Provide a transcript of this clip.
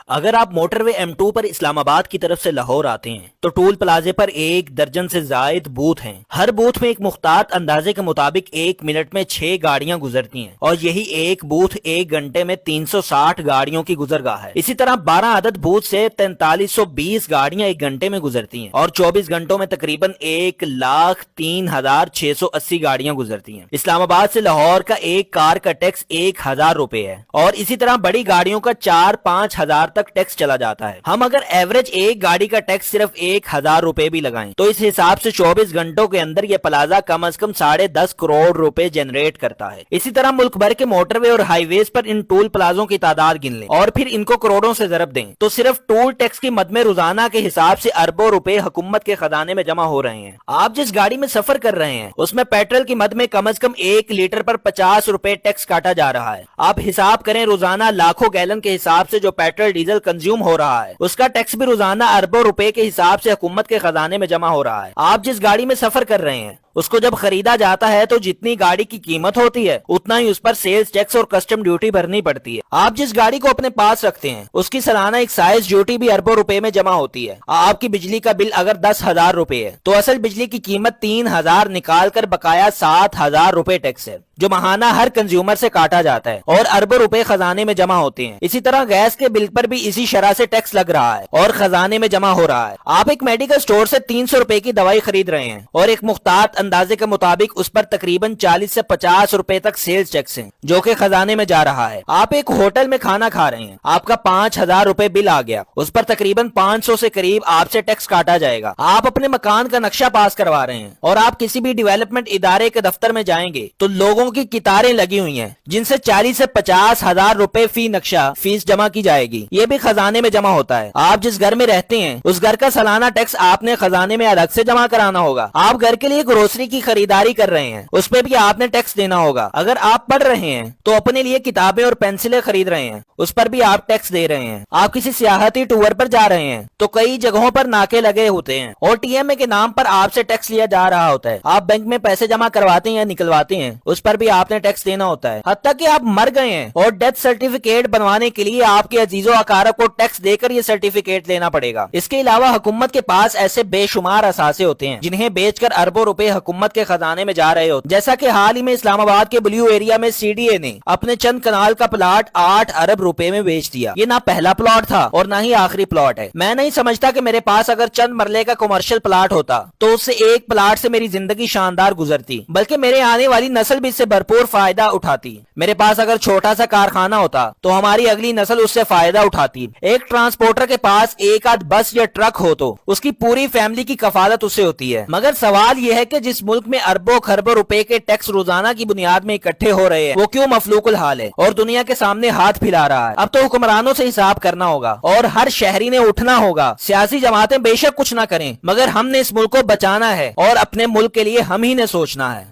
اگر آپ موٹر وے M2 پر اسلام آباد کی طرف سے لاہور آتے ہیں تو ٹول پلازے پر 1 درجن سے زائد بوتھ ہیں. ہر بوتھ میں ایک مختار اندازے کے مطابق 1 منٹ میں 6 گاڑیاں گزرتی ہیں اور یہی ایک بوتھ 1 گھنٹے میں 360 گاڑیوں کی گزرگاہ ہے. اسی طرح 12 عدد بوتھ سے 4320 گاڑیاں 1 گھنٹے میں گزرتی ہیں اور 24 گھنٹوں میں تقریباً 1,03,680 گاڑیاں گزرتی ہیں. اسلام آباد سے لاہور کا ایک کار کا ٹیکس 1,000 روپے ہے اور اسی طرح بڑی گاڑیوں کا 4-5 ہزار تک ٹیکس چلا جاتا ہے. ہم اگر ایوریج ایک گاڑی کا ٹیکس صرف 1,000 روپے بھی لگائیں تو اس حساب سے 24 گھنٹوں کے اندر یہ پلازا کم از کم 10.5 کروڑ روپے جنریٹ کرتا ہے. اسی طرح ملک بھر کے موٹر وے اور ہائی ویز پر ان ٹول پلازوں کی تعداد گن لیں اور پھر ان کو کروڑوں سے ضرب دیں تو صرف ٹول ٹیکس کی مد میں روزانہ کے حساب سے اربوں روپے حکومت کے خزانے میں جمع ہو رہے ہیں. آپ جس گاڑی میں سفر کر رہے ہیں اس میں پیٹرول کی مد میں کم از کم 1 لیٹر پر 50 روپے ٹیکس کاٹا جا رہا ہے. آپ حساب کریں روزانہ لاکھوں گیلن کے حساب سے جو پیٹرول ڈیزل کنزیوم ہو رہا ہے اس کا ٹیکس بھی روزانہ اربوں روپے کے حساب سے حکومت کے خزانے میں جمع ہو رہا ہے. آپ جس گاڑی میں سفر کر رہے ہیں اس کو جب خریدا جاتا ہے تو جتنی گاڑی کی قیمت ہوتی ہے اتنا ہی اس پر سیلز ٹیکس اور کسٹم ڈیوٹی بھرنی پڑتی ہے. آپ جس گاڑی کو اپنے پاس رکھتے ہیں اس کی سالانہ ایکسائز ڈیوٹی بھی اربوں روپے میں جمع ہوتی ہے. آپ کی بجلی کا بل اگر 10,000 روپے ہے تو اصل بجلی کی قیمت 3,000 نکال کر بقایا 7,000 روپے ٹیکس ہے جو ماہانہ ہر کنزیومر سے کاٹا جاتا ہے اور اربوں روپے خزانے میں جمع ہوتے ہیں. اسی طرح گیس کے بل پر بھی اسی شرح سے ٹیکس لگ رہا ہے اور خزانے میں جمع ہو رہا ہے. آپ ایک میڈیکل سٹور سے 300 روپے کی دوائی خرید رہے ہیں اور ایک مختار اندازے کے مطابق اس پر تقریباً 40 سے 50 روپے تک سیلز ٹیکس ہیں جو کہ خزانے میں جا رہا ہے. آپ ایک ہوٹل میں کھانا کھا رہے ہیں, آپ کا 5,000 روپے بل آ گیا, اس پر تقریباً 500 سے قریب آپ سے ٹیکس کاٹا جائے گا. آپ اپنے مکان کا نقشہ پاس کروا رہے ہیں اور آپ کسی بھی ڈیولپمنٹ ادارے کے دفتر میں جائیں گے تو لوگوں کی قطاریں لگی ہوئی ہیں جن سے 40 سے 50 ہزار روپے فی نقشہ فیس جمع کی جائے گی. یہ بھی خزانے میں جمع ہوتا ہے. آپ جس گھر میں رہتے ہیں اس گھر کا سالانہ ٹیکس آپ نے خزانے میں الگ سے جمع کرانا ہوگا. آپ گھر کے لیے گروسری کی خریداری کر رہے ہیں اس پہ بھی آپ نے ٹیکس دینا ہوگا. اگر آپ پڑھ رہے ہیں تو اپنے لیے کتابیں اور پینسلیں خرید رہے ہیں اس پر بھی آپ ٹیکس دے رہے ہیں. آپ کسی سیاحتی ٹور پر جا رہے ہیں تو کئی جگہوں پر ناکے لگے ہوتے ہیں اور ٹی ایم اے کے نام پر آپ سے ٹیکس لیا جا رہا ہوتا ہے. آپ بینک میں پیسے جمع کرواتے ہیں یا نکلواتے ہیں اس پر بھی آپ نے ٹیکس دینا ہوتا ہے. حتیٰ کہ آپ مر گئے ہیں اور ڈیتھ سرٹیفکیٹ بنوانے کے لیے آپ کے عزیز و اقارب کو ٹیکس دے کر یہ سرٹیفکیٹ لینا پڑے گا. اس کے علاوہ حکومت کے پاس ایسے بے شمار اثاثے ہوتے ہیں جنہیں بیچ کر اربوں روپے حکومت کے خزانے میں جا رہے ہوتے ہیں. جیسا کہ حال ہی میں اسلام آباد کے بلیو ایریا میں سی ڈی اے نے اپنے چند کنال کا پلاٹ 8 ارب روپے میں بیچ دیا. یہ نہ پہلا پلاٹ تھا اور نہ ہی آخری پلاٹ ہے. میں نہیں سمجھتا کہ میرے پاس اگر چند مرلے کا کمرشل پلاٹ ہوتا تو اس سے ایک پلاٹ سے میری زندگی شاندار گزرتی, بلکہ میرے آنے والی نسل بھی اس سے بھرپور فائدہ اٹھاتی. میرے پاس اگر چھوٹا سا کارخانہ ہوتا تو ہماری اگلی نسل اس سے فائدہ اٹھاتی. ایک ٹرانسپورٹر کے پاس ایک آدھ بس یا ٹرک ہو تو اس کی پوری فیملی کی کفالت اس سے ہوتی ہے. مگر سوال یہ ہے کہ جس ملک میں اربوں خربوں روپے کے ٹیکس روزانہ کی بنیاد میں اکٹھے ہو رہے ہیں وہ کیوں مفلوق الحال ہے اور دنیا کے سامنے ہاتھ پھیلا رہا ہے. اب تو حکمرانوں سے حساب کرنا ہوگا اور ہر شہری نے اٹھنا ہوگا. سیاسی جماعتیں بے شک کچھ نہ کریں مگر ہم نے اس ملک کو بچانا ہے اور اپنے ملک کے لیے ہم ہی نے سوچنا ہے.